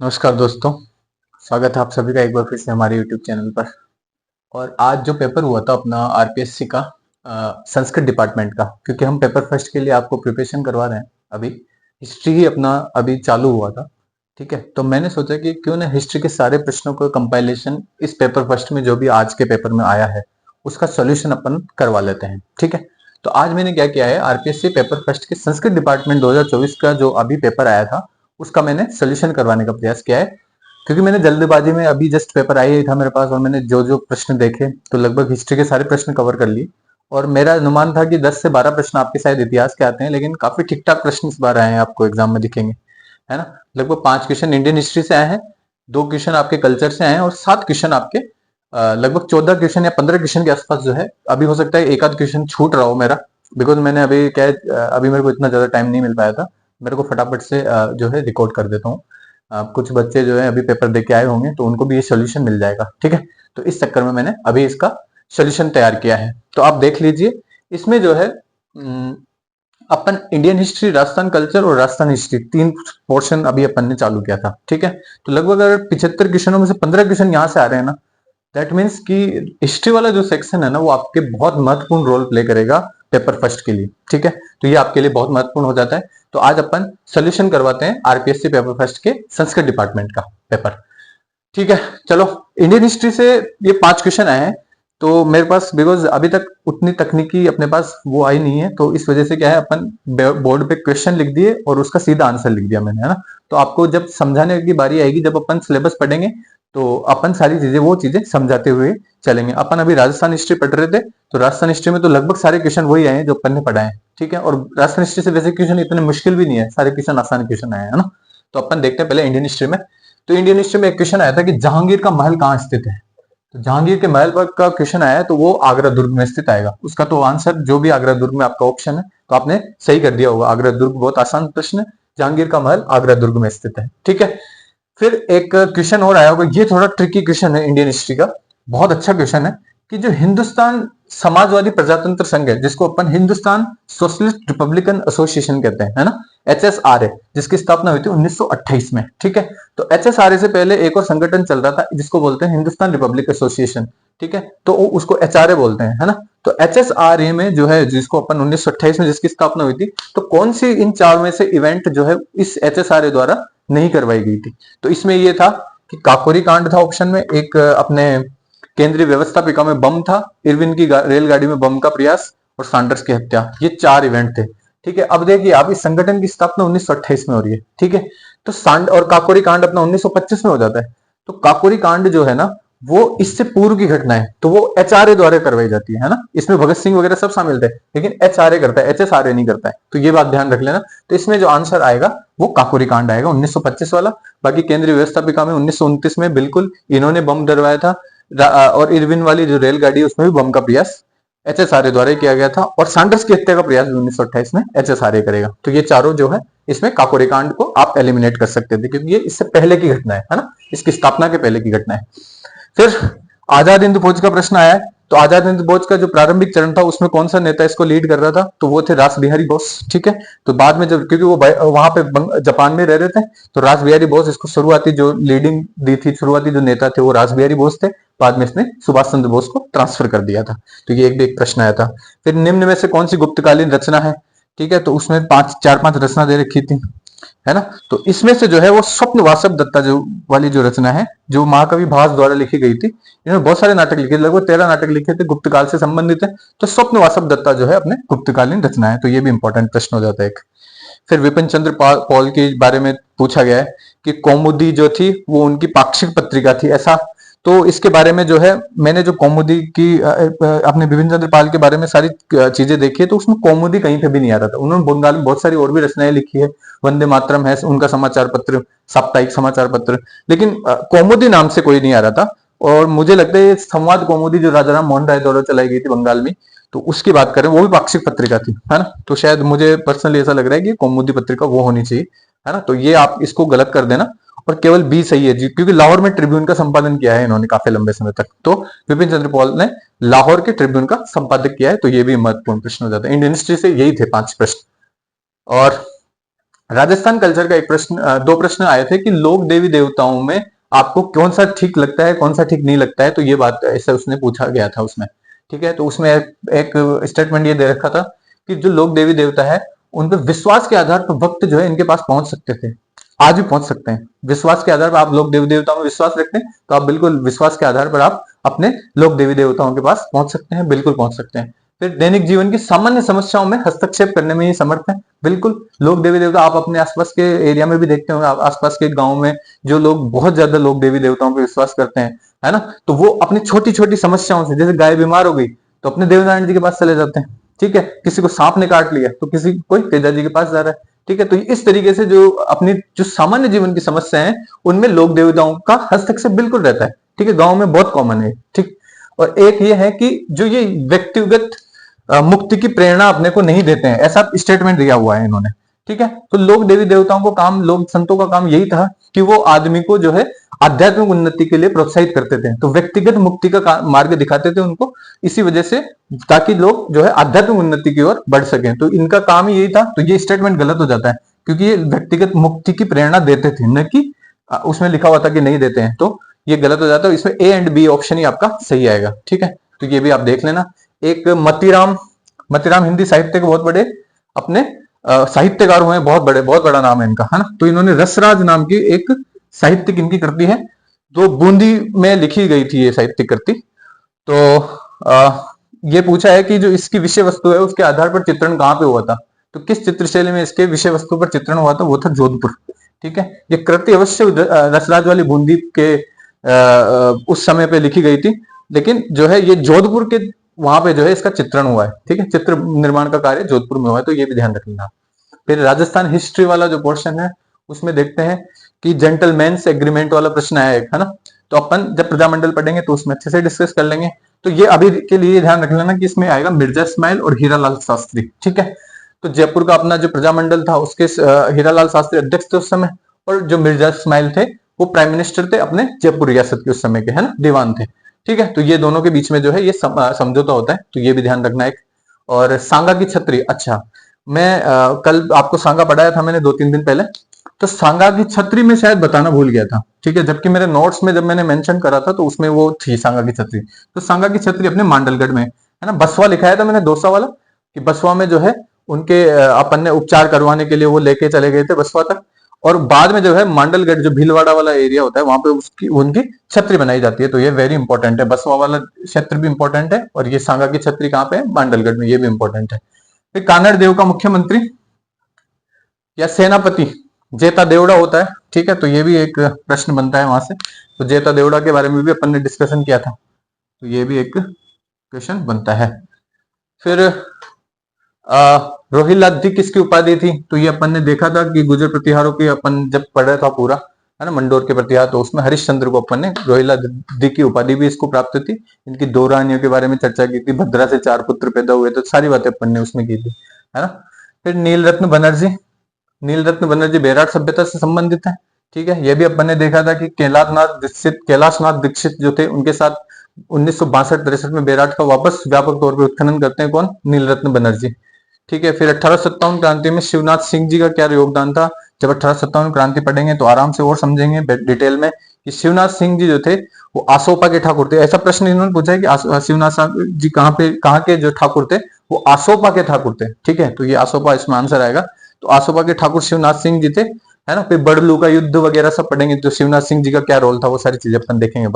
नमस्कार दोस्तों। स्वागत है आप सभी का एक बार फिर से हमारे YouTube चैनल पर। और आज जो पेपर हुआ था अपना आरपीएससी का संस्कृत डिपार्टमेंट का, क्योंकि हम पेपर फर्स्ट के लिए आपको प्रिपरेशन करवा रहे हैं। अभी हिस्ट्री ही अपना अभी चालू हुआ था, ठीक है। तो मैंने सोचा कि क्यों ना हिस्ट्री के सारे प्रश्नों को कंपाइलेशन इस पेपर फर्स्ट में जो भी आज के पेपर में आया है उसका सोल्यूशन अपन करवा लेते हैं, ठीक है। तो आज मैंने क्या किया है, आरपीएससी पेपर फर्स्ट के संस्कृत डिपार्टमेंट 2024 का जो अभी पेपर आया था उसका मैंने सोल्यूशन करवाने का प्रयास किया है। क्योंकि मैंने जल्दबाजी में अभी जस्ट पेपर आया ही था मेरे पास और मैंने जो जो प्रश्न देखे तो लगभग हिस्ट्री के सारे प्रश्न कवर कर लिए। और मेरा अनुमान था कि 10 से 12 प्रश्न आपके शायद इतिहास के आते हैं, लेकिन काफी ठीक ठाक प्रश्न इस बार आए हैं, आपको एग्जाम में दिखेंगे, है ना। लगभग 5 क्वेश्चन इंडियन हिस्ट्री से आए हैं, 2 क्वेश्चन आपके कल्चर से आए हैं और 7 क्वेश्चन आपके लगभग 14 क्वेश्चन या 15 क्वेश्चन के आसपास जो है। अभी हो सकता है एक आध क्वेश्चन छूट रहा हो मेरा, बिकॉज मैंने अभी क्या है, अभी मेरे को इतना ज्यादा टाइम नहीं मिल पाया था। मेरे को फटाफट से जो है रिकॉर्ड कर देता हूँ। कुछ बच्चे जो है अभी पेपर दे के आए होंगे तो उनको भी ये सोल्यूशन मिल जाएगा, ठीक है। तो इस चक्कर में मैंने अभी इसका सोल्यूशन तैयार किया है, तो आप देख लीजिए। इसमें जो है अपन इंडियन हिस्ट्री, राजस्थान कल्चर और राजस्थान हिस्ट्री 3 पोर्शन अभी अपन ने चालू किया था, ठीक है। तो लगभग अगर 75 क्वेश्चनों में से 15 क्वेश्चन यहाँ से आ रहे हैं ना, दैट मीन्स कि हिस्ट्री वाला जो सेक्शन है ना वो आपके बहुत महत्वपूर्ण रोल प्ले करेगा पेपर फर्स्ट के लिए, ठीक है। तो ये आपके लिए बहुत महत्वपूर्ण हो जाता है। तो आज अपन सोल्यूशन करवाते हैं आरपीएससी पेपर फर्स्ट के संस्कृत डिपार्टमेंट का पेपर, ठीक है। चलो, इंडियन हिस्ट्री से ये 5 क्वेश्चन आए हैं। तो मेरे पास बिकॉज अभी तक उतनी तकनीकी अपने पास वो आई नहीं है, तो इस वजह से क्या है, अपन बोर्ड पे क्वेश्चन लिख दिए और उसका सीधा आंसर लिख दिया मैंने, है ना। तो आपको जब समझाने की बारी आएगी, जब अपन सिलेबस पढ़ेंगे तो अपन सारी चीजें वो चीजें समझाते हुए चलेंगे। अपन अभी राजस्थान हिस्ट्री पढ़ रहे थे, तो राजस्थान हिस्ट्री में तो लगभग सारे क्वेश्चन वही आए हैं जो अपन ने पढ़ा है, ठीक है। और राजस्थान हिस्ट्री से वैसे क्वेश्चन इतने मुश्किल भी नहीं है, सारे क्वेश्चन आसान क्वेश्चन आए हैं ना। तो अपन देखते हैं पहले इंडियन हिस्ट्री में। तो इंडियन हिस्ट्री में एक क्वेश्चन आया था कि जहांगीर का महल कहाँ स्थित है। तो जहांगीर के महल पर का क्वेश्चन आया है तो वो आगरा दुर्ग में स्थित आएगा। उसका तो आंसर जो भी आगरा दुर्ग में आपका ऑप्शन है, तो आपने सही कर दिया होगा। आगरा दुर्ग बहुत आसान प्रश्न है, जहांगीर का महल आगरा दुर्ग में स्थित है, ठीक है। फिर एक क्वेश्चन और आया होगा, ये थोड़ा ट्रिकी क्वेश्चन है इंडियन हिस्ट्री का, बहुत अच्छा क्वेश्चन है कि जो हिंदुस्तान समाजवादी प्रजातंत्र संघ है, जिसको अपन हिंदुस्तान सोशलिस्ट रिपब्लिकन एसोसिएशन कहते हैं, है ना, एचएसआरए, जिसकी स्थापना हुई थी 1928 में, ठीक है। तो एचएसआरए से पहले एक और संगठन चल रहा था जिसको बोलते हैं हिंदुस्तान रिपब्लिक एसोसिएशन, ठीक है। तो उसको एचआरए बोलते हैं, है ना। तो एचएसआरए में जो है, जिसको अपन 1928 में जिसकी स्थापना हुई थी, तो कौन सी इन 4 में से इवेंट जो है इस एचएसआरए द्वारा नहीं करवाई गई थी। तो इसमें ये था कि काकोरी कांड था ऑप्शन में, एक अपने केंद्रीय व्यवस्थापिका में बम था, इरविन की रेलगाड़ी में बम का प्रयास और सैंडर्स की हत्या, ये 4 इवेंट थे, ठीक है। अब देखिए आप, इस संगठन की स्थापना 1928 में हो रही है, ठीक है। तो सांड और काकोरी कांड अपना 1925 में हो जाता है। तो काकोरी कांड जो है ना, वो इससे पूर्व की घटना है, तो वो एचआरए द्वारा करवाई जाती है ना। इसमें भगत सिंह वगैरह सब शामिल थे, लेकिन एचआरए करता है, एचएसआरए नहीं करता है। तो ये बात ध्यान रख लेना। तो इसमें जो आंसर आएगा वो काकोरी कांड आएगा 1925 वाला। बाकी केंद्रीय व्यवस्थापिका में 1929 में बिल्कुल इन्होंने बम डलवाया था, और इरविन वाली जो रेलगाड़ी उसमें भी बम का प्रयास एचएसआरए द्वारा किया गया था, और सैंडर्स की हत्या का प्रयास 1928 में एचएसआरए करेगा। तो ये चारों जो है, इसमें काकोरी कांड को आप एलिमिनेट कर सकते थे, क्योंकि ये इससे पहले की घटना है ना, इसकी स्थापना के पहले की घटना है। फिर आजाद हिंद फौज का प्रश्न आया है। तो आजाद हिंद फौज का जो प्रारंभिक चरण था उसमें कौन सा नेता इसको लीड कर रहा था, तो वो थे रास बिहारी बोस, ठीक है। तो बाद में जब, क्योंकि वो वहां पे जापान में रह रहे थे, तो रास बिहारी बोस इसको शुरुआती जो लीडिंग दी थी, शुरुआती जो नेता थे वो रास बिहारी बोस थे। बाद में इसने सुभाष चंद्र बोस को ट्रांसफर कर दिया था। तो ये एक भी एक प्रश्न आया था। फिर निम्न में से कौन सी गुप्तकालीन रचना है, ठीक है। तो उसमें 4-5 रचना दे रखी थी, है ना। तो इसमें से जो है वो स्वप्न वासव दत्ता जो वाली जो रचना है, जो महाकवि भास द्वारा लिखी गई थी। इन्होंने बहुत सारे नाटक लिखे, लगभग 13 नाटक लिखे थे, गुप्त काल से संबंधित है। तो स्वप्न वासव दत्ता जो है अपने गुप्तकालीन रचना है। तो ये भी इंपॉर्टेंट प्रश्न हो जाता है एक। फिर विपिन चंद्र पॉल के बारे में पूछा गया है कि कौमुदी जो थी वो उनकी पाक्षिक पत्रिका थी, ऐसा। तो इसके बारे में जो है, मैंने जो कौमुदी की अपने विपिन चंद्र पाल के बारे में सारी चीजें देखी है, तो उसमें कौमुदी कहीं पे भी नहीं आ रहा था। उन्होंने बंगाल में बहुत सारी और भी रचनाएं लिखी है, वंदे मातरम है उनका समाचार पत्र, साप्ताहिक समाचार पत्र, लेकिन कौमुदी नाम से कोई नहीं आ रहा था। और मुझे लगता है ये संवाद कौमुदी जो राजा राम मोहन राय द्वारा चलाई गई थी बंगाल में, तो उसकी बात करें, वो भी पाक्षिक पत्रिका थी, है ना। तो शायद मुझे पर्सनली ऐसा लग रहा है कि कौमुदी पत्रिका वो होनी चाहिए, है ना। तो ये आप इसको गलत कर देना, और केवल बी सही है जी, क्योंकि लाहौर में ट्रिब्यून का संपादन किया है इन्होंने काफी लंबे समय तक। तो विपिन चंद्र पॉल ने लाहौर के ट्रिब्यून का संपादक किया है। तो ये भी महत्वपूर्ण प्रश्न हो जाता है। इंडियन हिस्ट्री से यही थे 5 प्रश्न। और राजस्थान कल्चर का एक प्रश्न, दो प्रश्न आए थे कि लोक देवी देवताओं में आपको कौन सा ठीक लगता है, कौन सा ठीक नहीं लगता है। तो ये बात ऐसे उसने पूछा गया था उसमें। ठीक है, तो उसमें एक स्टेटमेंट ये दे रखा था कि जो लोक देवी देवता है उन पर विश्वास के आधार पर भक्त जो है इनके पास पहुंच सकते थे, आज भी पहुंच सकते हैं। विश्वास के आधार पर आप लोक देवी देवताओं में विश्वास रखते हैं तो आप बिल्कुल विश्वास के आधार पर आप अपने लोक देवी देवताओं के पास पहुंच सकते हैं, बिल्कुल पहुंच सकते हैं। फिर दैनिक जीवन की सामान्य समस्याओं में हस्तक्षेप करने में ये समर्थ है। बिल्कुल, लोक देवी देवता आप अपने आसपास के एरिया में भी देखते होंगे, आसपास के गांव में जो लोग बहुत ज्यादा लोक देवी देवताओं पर विश्वास करते हैं, है ना, तो वो अपनी छोटी छोटी समस्याओं से, जैसे गाय बीमार हो गई तो अपने देवनारायण जी के पास चले जाते हैं। ठीक है, किसी को सांप ने काट लिया तो किसी कोई तेजा जी के पास जा रहा है। ठीक है, तो इस तरीके से जो अपनी जो सामान्य जीवन की समस्या है उनमें लोक देवताओं का हस्तक्षेप बिल्कुल रहता है। ठीक है, गांव में बहुत कॉमन है। ठीक, और एक ये है कि जो ये व्यक्तिगत मुक्ति की प्रेरणा अपने को नहीं देते हैं, ऐसा स्टेटमेंट दिया हुआ है इन्होंने। ठीक है, तो लोक देवी देवताओं को काम, लोक संतों का काम यही था कि वो आदमी को जो है आध्यात्मिक उन्नति के लिए प्रोत्साहित करते थे, तो व्यक्तिगत मुक्ति का मार्ग दिखाते थे उनको, इसी वजह से, ताकि लोग जो है आध्यात्मिक उन्नति की ओर बढ़ सकें। तो इनका काम ही यही था। तो ये स्टेटमेंट गलत हो जाता है क्योंकि ये व्यक्तिगत मुक्ति की प्रेरणा देते थे, न कि उसमें लिखा हुआ था कि नहीं देते हैं। तो ये गलत हो जाता है, इसमें ए एंड बी ऑप्शन ही आपका सही आएगा। ठीक है, तो ये भी आप देख लेना। एक मतीराम, मतीराम हिंदी साहित्य के बहुत बड़े अपने साहित्यकार हुए हैं, बहुत बड़े, बहुत बड़ा नाम है इनका, है ना। तो इन्होंने रसराज नाम की एक साहित्यिक इनकी कृति है, जो बूंदी में लिखी गई थी ये साहित्यिक कृति। तो ये पूछा है कि जो इसकी विषय वस्तु है उसके आधार पर चित्रण कहाँ पे हुआ था। तो किस चित्रशैली में इसके विषय वस्तु पर चित्रण हुआ था, वो था जोधपुर। ठीक है, ये कृति अवश्य रसराज वाली बूंदी के उस समय पे लिखी गई थी, लेकिन जो है ये जोधपुर के वहां पे जो है इसका चित्रण हुआ है। ठीक है, चित्र निर्माण का कार्य जोधपुर में हुआ है, तो ये भी ध्यान रख लेना। फिर राजस्थान हिस्ट्री वाला जो पोर्शन है उसमें देखते हैं कि जेंटलमैन्स एग्रीमेंट वाला प्रश्न आया है ना। तो अपन जब प्रजामंडल पढ़ेंगे तो उसमें अच्छे से डिस्कस कर लेंगे। तो ये अभी के लिए ध्यान रख लेना कि इसमें आएगा मिर्जा इस्माइल और हीरालाल शास्त्री। ठीक है, तो जयपुर का अपना जो प्रजामंडल था उसके हीरालाल शास्त्री अध्यक्ष थे उस समय, और जो मिर्जा इस्माइल थे वो प्राइम मिनिस्टर थे अपने जयपुर रियासत के उस समय के, है ना, दीवान थे। ठीक है, तो ये दोनों के बीच में जो है ये समझौता होता है, तो ये भी ध्यान रखना एक। और सांगा की छतरी, अच्छा, मैं कल आपको सांगा पढ़ाया था मैंने 2-3 दिन पहले, तो सांगा की छतरी में शायद बताना भूल गया था। ठीक है, जबकि मेरे नोट्स में जब मैंने मेंशन करा था तो उसमें वो थी सांगा की छतरी। तो सांगा की छतरी अपने मांडलगढ़ में है ना। बसवा लिखाया था मैंने दौसा वाला, कि बसवा में जो है उनके अपन ने उपचार करवाने के लिए वो लेके चले गए थे बसवा तक, और बाद में जो है मांडलगढ़ जो भीलवाड़ा वाला एरिया होता है वहां पे उसकी उनकी छतरी बनाई जाती है। तो ये वेरी इंपॉर्टेंट है, बसवा वाला क्षेत्र भी इंपॉर्टेंट है, और ये सांगा की छतरी कहाँ पे है, मांडलगढ़ में, ये भी इंपॉर्टेंट है। फिर कानड़ देव का मुख्यमंत्री या सेनापति जेता देवड़ा होता है। ठीक है, तो ये भी एक प्रश्न बनता है वहां से। तो जेता देवड़ा के बारे में भी अपन ने डिस्कशन किया था, तो ये भी एक क्वेश्चन बनता है। फिर रोहिल्लादि किसकी उपाधि थी, तो ये अपन ने देखा था कि गुर्जर प्रतिहारों की अपन जब पढ़ रहा था पूरा, है ना, मंडोर के प्रतिहार, तो उसमें हरिश्चंद्र को अपन ने रोहिल्लादि की उपाधि भी इसको प्राप्त थी। इनकी 2 रानियों के बारे में चर्चा की थी, भद्रा से 4 पुत्र पैदा हुए, तो सारी बातें अपन ने उसमें की थी, है ना। फिर नीलरत्न बनर्जी, नीलरत्न बनर्जी बेराट सभ्यता से संबंधित है। ठीक है, ये भी अपन ने देखा था कि कैलाशनाथ दीक्षित जो थे उनके साथ 1962-63 में बेराट का वापस व्यापक तौर पर उत्खनन करते हैं कौन, नीलरत्न बनर्जी। ठीक है, फिर 1857 क्रांति में शिवनाथ सिंह जी का क्या योगदान था। जब 1857 क्रांति पढ़ेंगे तो आराम से और समझेंगे डिटेल में कि शिवनाथ सिंह जी जो थे वो आसोपा के ठाकुर थे। ऐसा प्रश्न इन्होंने पूछा है कि शिवनाथ जी कहाँ के जो ठाकुर थे, वो आसोपा के ठाकुर थे। ठीक है, तो ये आसोपा इसमें आंसर आएगा। तो आसोपा के ठाकुर शिवनाथ सिंह जी थे, है ना। फिर बड़लू का युद्ध वगैरह सब पढ़ेंगे, तो शिवनाथ सिंह जी का क्या रोल था वो सारी चीजें अपन देखेंगे बाद